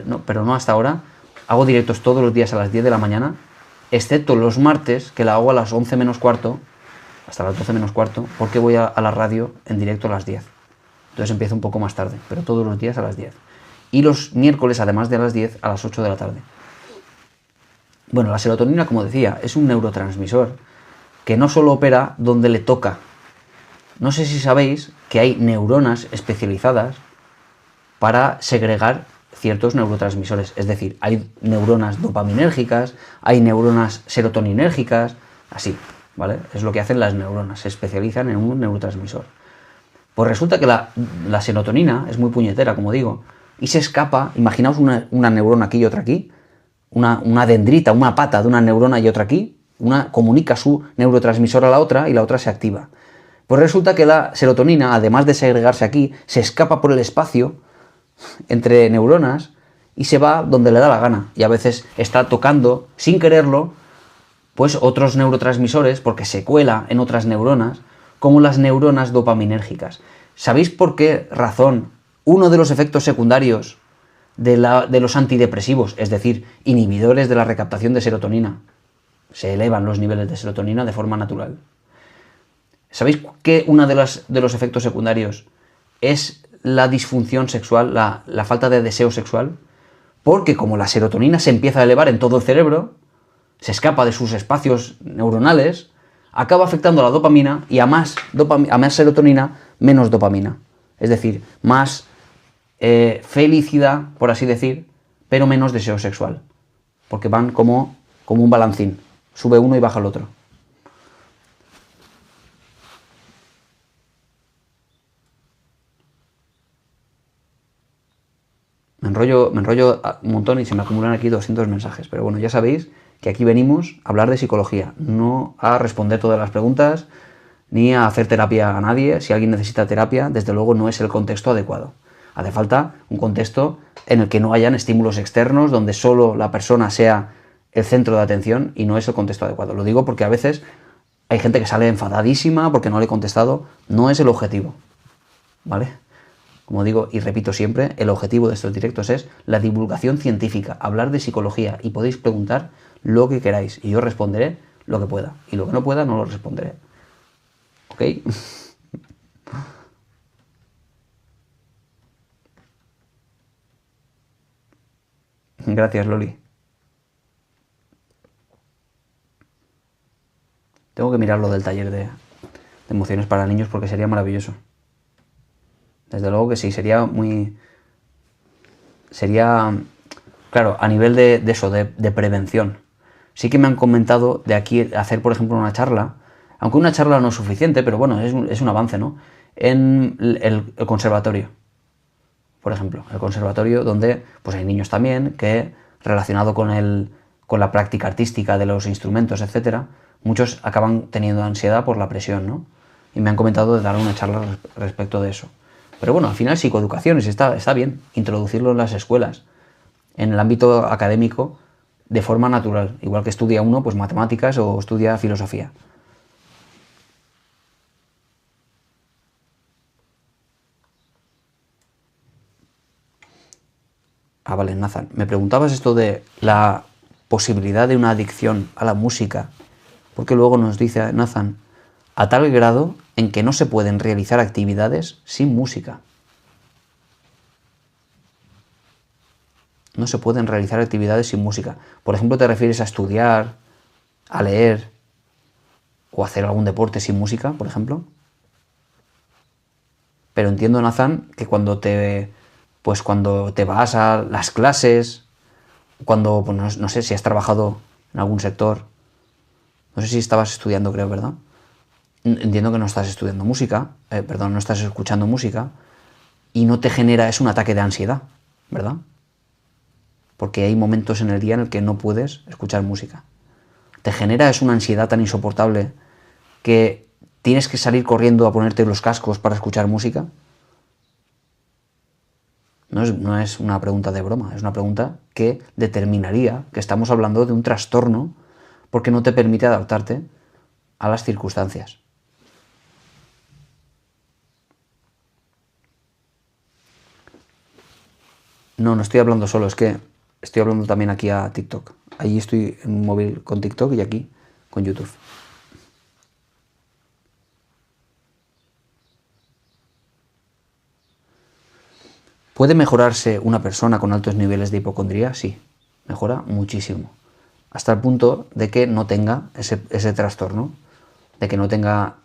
No, pero no hasta ahora. Hago directos todos los días a las 10 de la mañana, excepto los martes, que la hago a las 11 menos cuarto, hasta las 12 menos cuarto, porque voy a la radio en directo a las 10. Entonces empiezo un poco más tarde, pero todos los días a las 10. Y los miércoles, además de a las 10, a las 8 de la tarde. Bueno, la serotonina, como decía, es un neurotransmisor que no solo opera donde le toca. No sé si sabéis que hay neuronas especializadas para segregar ciertos neurotransmisores. Es decir, hay neuronas dopaminérgicas, hay neuronas serotoninérgicas, así, ¿vale? Es lo que hacen las neuronas, se especializan en un neurotransmisor. Pues resulta que la serotonina es muy puñetera, como digo, y se escapa, imaginaos una neurona aquí y otra aquí, una dendrita, una pata de una neurona y otra aquí, una comunica su neurotransmisor a la otra y la otra se activa. Pues resulta que la serotonina, además de segregarse aquí, se escapa por el espacio entre neuronas y se va donde le da la gana. Y a veces está tocando, sin quererlo, pues otros neurotransmisores, porque se cuela en otras neuronas, como las neuronas dopaminérgicas. ¿Sabéis por qué razón uno de los efectos secundarios de los antidepresivos, es decir, inhibidores de la recaptación de serotonina, se elevan los niveles de serotonina de forma natural? ¿Sabéis que uno de los efectos secundarios es la disfunción sexual, la falta de deseo sexual? Porque como la serotonina se empieza a elevar en todo el cerebro, se escapa de sus espacios neuronales, acaba afectando a la dopamina y a más serotonina, menos dopamina. Es decir, más felicidad, por así decir, pero menos deseo sexual. Porque van como un balancín. Sube uno y baja el otro. Me enrollo un montón y se me acumulan aquí 200 mensajes. Pero bueno, ya sabéis que aquí venimos a hablar de psicología, no a responder todas las preguntas, ni a hacer terapia a nadie. Si alguien necesita terapia, desde luego no es el contexto adecuado. Hace falta un contexto en el que no hayan estímulos externos, donde solo la persona sea el centro de atención, y no es el contexto adecuado. Lo digo porque a veces hay gente que sale enfadadísima porque no le he contestado. No es el objetivo, ¿vale? Como digo y repito siempre, el objetivo de estos directos es la divulgación científica, hablar de psicología, y podéis preguntar lo que queráis y yo responderé lo que pueda, y lo que no pueda no lo responderé. ¿Ok? Gracias, Loli. Tengo que mirar lo del taller de emociones para niños porque sería maravilloso. Desde luego que sí, sería, claro, a nivel de eso, de prevención. Sí que me han comentado de aquí hacer, por ejemplo, una charla, aunque una charla no es suficiente, pero bueno, es un avance, ¿no? En el conservatorio, por ejemplo, el conservatorio donde pues hay niños también que, relacionado con la práctica artística de los instrumentos, etcétera, muchos acaban teniendo ansiedad por la presión, ¿no? Y me han comentado de dar una charla respecto de eso. Pero bueno, al final psicoeducación está bien introducirlo en las escuelas, en el ámbito académico, de forma natural, igual que estudia uno pues matemáticas o estudia filosofía. Vale, Nathan, me preguntabas esto de la posibilidad de una adicción a la música, porque luego nos dice Nathan, a tal grado en que no se pueden realizar actividades sin música. No se pueden realizar actividades sin música. Por ejemplo, ¿te refieres a estudiar, a leer o a hacer algún deporte sin música, por ejemplo? Pero entiendo, Nathan, que cuando te vas a las clases, cuando, pues no sé si has trabajado en algún sector, no sé si estabas estudiando, creo, ¿verdad? Entiendo que no estás estudiando música, no estás escuchando música, y no te genera, es un ataque de ansiedad, ¿verdad? Porque hay momentos en el día en el que no puedes escuchar música. Te genera, es una ansiedad tan insoportable que tienes que salir corriendo a ponerte los cascos para escuchar música. No es una pregunta de broma, es una pregunta que determinaría que estamos hablando de un trastorno porque no te permite adaptarte a las circunstancias. No estoy hablando solo, es que estoy hablando también aquí a TikTok. Allí estoy en un móvil con TikTok y aquí con YouTube. ¿Puede mejorarse una persona con altos niveles de hipocondría? Sí, mejora muchísimo. Hasta el punto de que no tenga ese trastorno, de que no tenga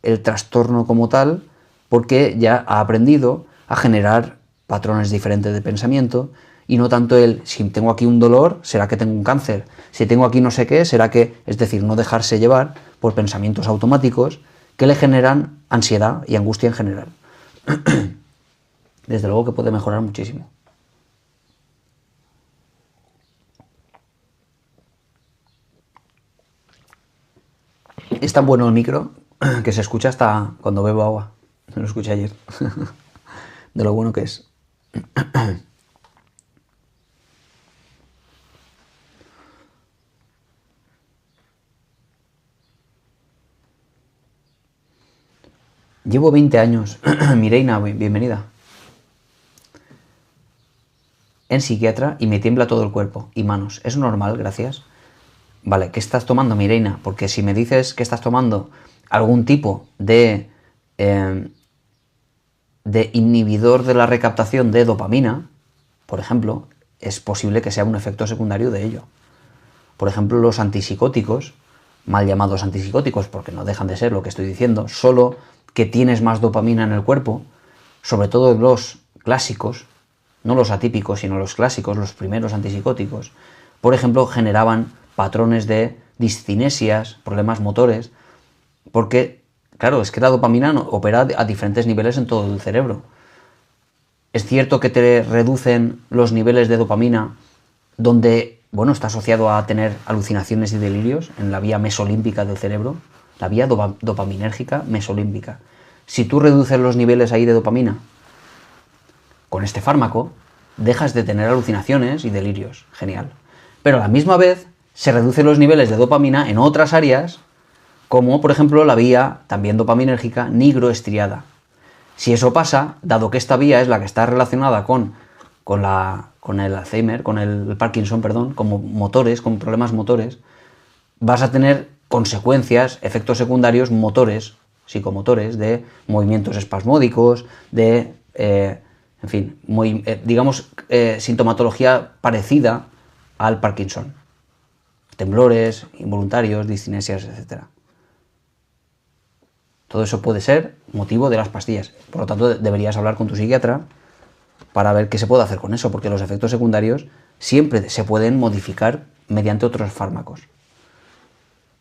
el trastorno como tal, porque ya ha aprendido a generar patrones diferentes de pensamiento, y no tanto si tengo aquí un dolor, será que tengo un cáncer, si tengo aquí no sé qué, será que, es decir, no dejarse llevar por pensamientos automáticos que le generan ansiedad y angustia en general. Desde luego que puede mejorar muchísimo. Es tan bueno el micro que se escucha hasta cuando bebo agua. Lo escuché ayer. De lo bueno que es. Llevo 20 años. Mireina, bienvenida. En psiquiatra y me tiembla todo el cuerpo y manos. ¿Es normal? Gracias. Vale, ¿qué estás tomando, Mireina? Porque si me dices que estás tomando algún tipo de inhibidor de la recaptación de dopamina, por ejemplo, es posible que sea un efecto secundario de ello. Por ejemplo, los antipsicóticos, mal llamados antipsicóticos porque no dejan de ser lo que estoy diciendo, solo que tienes más dopamina en el cuerpo, sobre todo los clásicos, no los atípicos, sino los clásicos, los primeros antipsicóticos, por ejemplo, generaban patrones de discinesias, problemas motores, porque, claro, es que la dopamina opera a diferentes niveles en todo el cerebro. Es cierto que te reducen los niveles de dopamina donde, bueno, está asociado a tener alucinaciones y delirios en la vía mesolímbica del cerebro, la vía dopaminérgica mesolímbica. Si tú reduces los niveles ahí de dopamina con este fármaco, dejas de tener alucinaciones y delirios. Genial. Pero a la misma vez se reducen los niveles de dopamina en otras áreas, como por ejemplo la vía, también dopaminérgica, nigroestriada. Si eso pasa, dado que esta vía es la que está relacionada con el Alzheimer, con el Parkinson, perdón, como motores, con problemas motores, vas a tener consecuencias, efectos secundarios motores, psicomotores, de movimientos espasmódicos, de, en fin, digamos, sintomatología parecida al Parkinson. Temblores involuntarios, discinesias, etc. Todo eso puede ser motivo de las pastillas. Por lo tanto, deberías hablar con tu psiquiatra para ver qué se puede hacer con eso, porque los efectos secundarios siempre se pueden modificar mediante otros fármacos.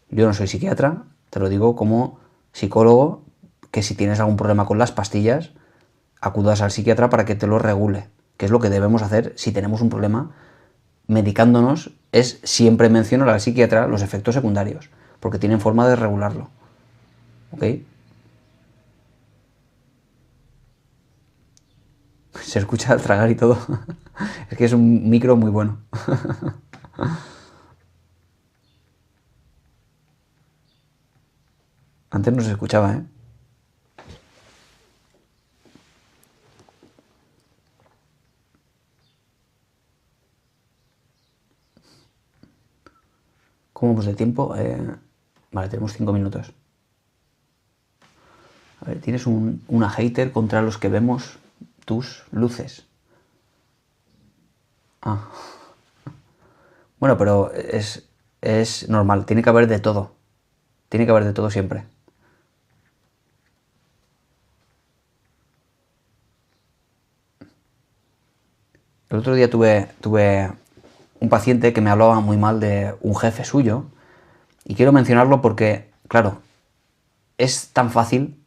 Yo no soy psiquiatra, te lo digo como psicólogo, que si tienes algún problema con las pastillas, acudas al psiquiatra para que te lo regule, que es lo que debemos hacer si tenemos un problema medicándonos, es siempre mencionar al psiquiatra los efectos secundarios, porque tienen forma de regularlo. ¿Ok? Se escucha tragar y todo. Es que es un micro muy bueno. Antes no se escuchaba, ¿eh? ¿Cómo vamos de tiempo? Vale, tenemos 5 minutos. A ver, tienes una hater contra los que vemos tus luces. Ah. Bueno, pero es normal, tiene que haber de todo. Tiene que haber de todo siempre. El otro día tuve un paciente que me hablaba muy mal de un jefe suyo, y quiero mencionarlo porque, claro, es tan fácil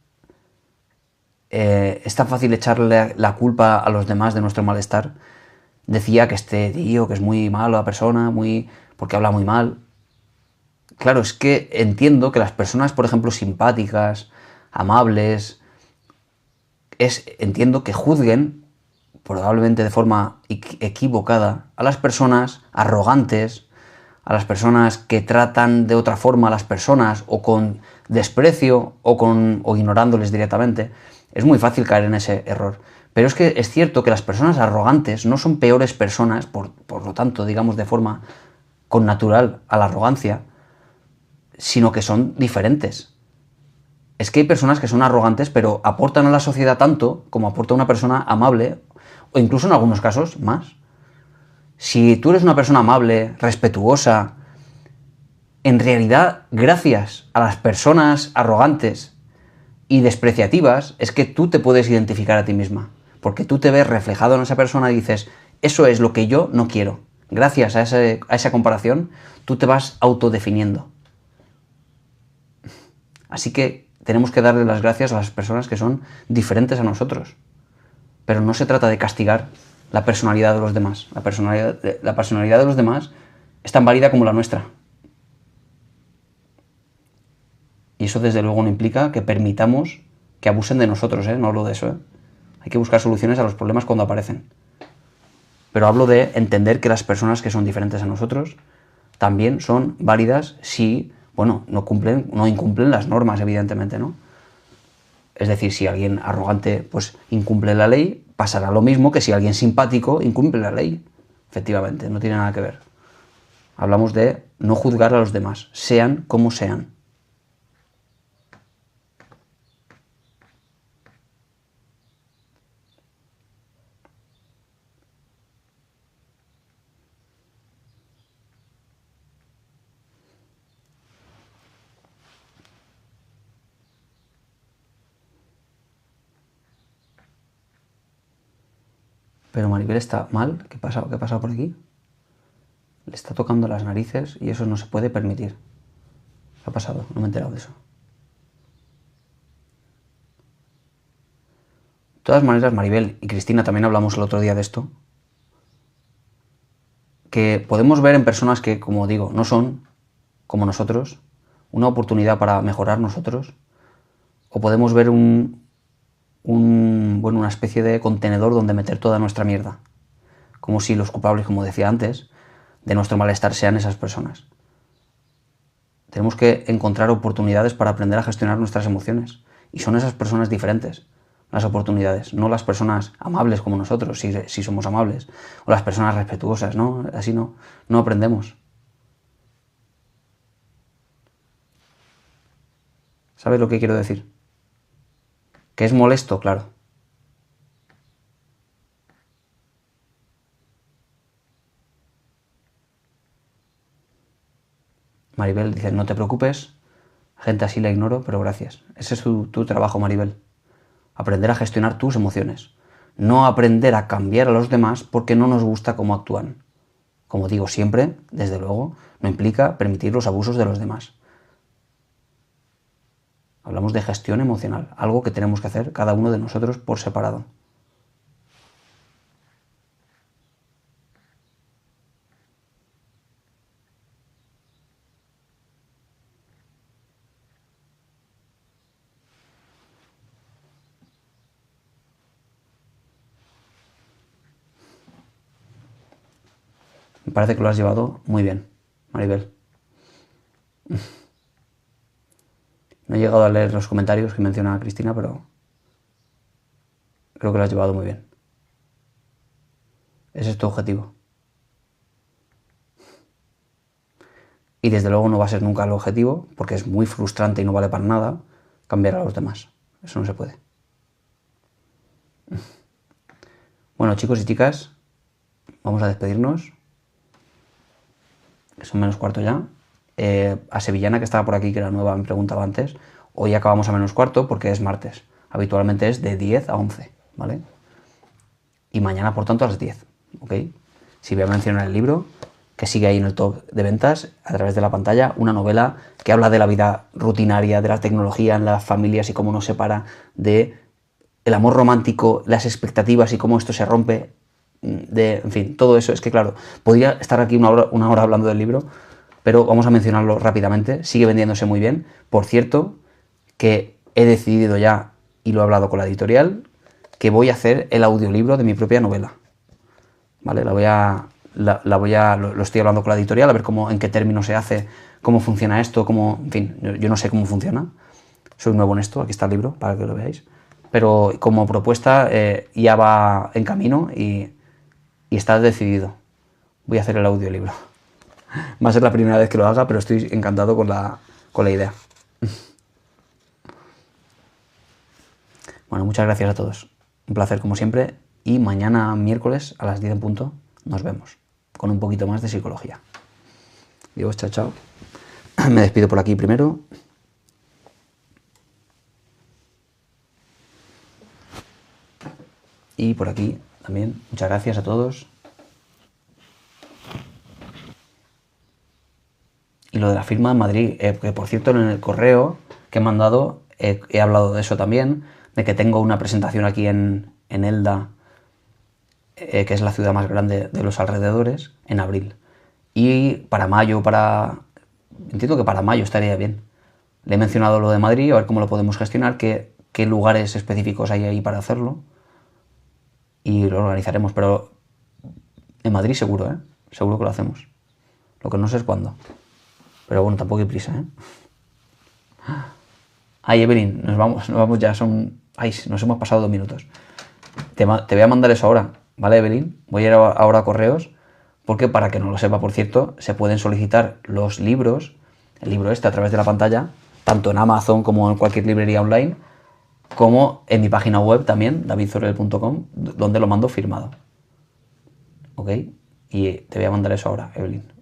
echarle la culpa a los demás de nuestro malestar. Decía que este tío, que es muy malo la persona, porque habla muy mal. Claro, es que entiendo que las personas, por ejemplo, simpáticas, amables, entiendo que juzguen, probablemente de forma equivocada, a las personas arrogantes, a las personas que tratan de otra forma a las personas, o con desprecio, o ignorándoles directamente. Es muy fácil caer en ese error. Pero es que es cierto que las personas arrogantes no son peores personas, por lo tanto, digamos, de forma connatural a la arrogancia, sino que son diferentes. Es que hay personas que son arrogantes, pero aportan a la sociedad tanto como aporta una persona amable, o incluso en algunos casos más. Si tú eres una persona amable, respetuosa, en realidad, gracias a las personas arrogantes y despreciativas, es que tú te puedes identificar a ti misma, porque tú te ves reflejado en esa persona y dices, eso es lo que yo no quiero. Gracias a esa comparación, tú te vas autodefiniendo. Así que tenemos que darle las gracias a las personas que son diferentes a nosotros. Pero no se trata de castigar la personalidad de los demás. La personalidad de los demás es tan válida como la nuestra. Y eso desde luego no implica que permitamos que abusen de nosotros, ¿eh? No hablo de eso, ¿eh? Hay que buscar soluciones a los problemas cuando aparecen. Pero hablo de entender que las personas que son diferentes a nosotros también son válidas si, bueno, no incumplen las normas, evidentemente, ¿no? Es decir, si alguien arrogante pues incumple la ley, pasará lo mismo que si alguien simpático incumple la ley. Efectivamente, no tiene nada que ver. Hablamos de no juzgar a los demás, sean como sean. Pero Maribel está mal. ¿Qué pasa? ¿Qué ha pasado por aquí? Le está tocando las narices y eso no se puede permitir. ¿Qué ha pasado? No me he enterado de eso. De todas maneras, Maribel y Cristina, también hablamos el otro día de esto, que podemos ver en personas que, como digo, no son como nosotros, una oportunidad para mejorar nosotros, o podemos ver una especie de contenedor donde meter toda nuestra mierda, como si los culpables, como decía antes, de nuestro malestar sean esas personas. Tenemos que encontrar oportunidades para aprender a gestionar nuestras emociones, y son esas personas diferentes las oportunidades, no las personas amables como nosotros, si somos amables, o las personas respetuosas, ¿no? Así no aprendemos. ¿Sabes lo que quiero decir? Que es molesto, claro. Maribel dice, no te preocupes, gente así la ignoro, pero gracias. Ese es tu trabajo, Maribel. Aprender a gestionar tus emociones. No aprender a cambiar a los demás porque no nos gusta cómo actúan. Como digo siempre, desde luego, no implica permitir los abusos de los demás. Hablamos de gestión emocional, algo que tenemos que hacer cada uno de nosotros por separado. Me parece que lo has llevado muy bien, Maribel. No he llegado a leer los comentarios que menciona Cristina, pero creo que lo has llevado muy bien. Ese es tu objetivo. Y desde luego no va a ser nunca el objetivo, porque es muy frustrante y no vale para nada cambiar a los demás. Eso no se puede. Bueno, chicos y chicas, vamos a despedirnos. Son menos cuarto ya. A Sevillana, que estaba por aquí, que era nueva, me preguntaba antes. Hoy acabamos a menos cuarto porque es martes. Habitualmente es de 10 a 11, ¿vale? Y mañana, por tanto, a las 10, ¿ok? Si voy a mencionar el libro, que sigue ahí en el top de ventas, a través de la pantalla, una novela que habla de la vida rutinaria, de la tecnología en las familias y cómo nos separa de el amor romántico, las expectativas y cómo esto se rompe, en fin, todo eso. Es que claro, podría estar aquí una hora hablando del libro, pero vamos a mencionarlo rápidamente. Sigue vendiéndose muy bien. Por cierto, que he decidido ya, y lo he hablado con la editorial, que voy a hacer el audiolibro de mi propia novela, ¿vale? Lo estoy hablando con la editorial, a ver en qué términos se hace, cómo funciona esto, en fin, yo no sé cómo funciona. Soy nuevo en esto, aquí está el libro para que lo veáis. Pero como propuesta ya va en camino y está decidido. Voy a hacer el audiolibro. Va a ser la primera vez que lo haga, pero estoy encantado con la idea. Bueno, muchas gracias a todos. Un placer como siempre. Y mañana miércoles a las 10 en punto nos vemos con un poquito más de psicología. Dios, chao, chao. Me despido por aquí primero. Y por aquí también. Muchas gracias a todos. Y lo de la firma en Madrid, que por cierto en el correo que he mandado he hablado de eso también, de que tengo una presentación aquí en Elda, que es la ciudad más grande de los alrededores, en abril. Y para mayo, entiendo que para mayo estaría bien. Le he mencionado lo de Madrid, a ver cómo lo podemos gestionar, qué lugares específicos hay ahí para hacerlo. Y lo organizaremos, pero en Madrid seguro, ¿eh? Seguro que lo hacemos. Lo que no sé es cuándo. Pero bueno, tampoco hay prisa, ¿eh? Ay, Evelyn, nos vamos ya, nos hemos pasado 2 minutos. Te voy a mandar eso ahora, ¿vale, Evelyn? Voy a ir ahora a correos, porque para que no lo sepa, por cierto, se pueden solicitar los libros, el libro a través de la pantalla, tanto en Amazon como en cualquier librería online, como en mi página web también, davidzorel.com, donde lo mando firmado. ¿Ok? Y te voy a mandar eso ahora, Evelyn.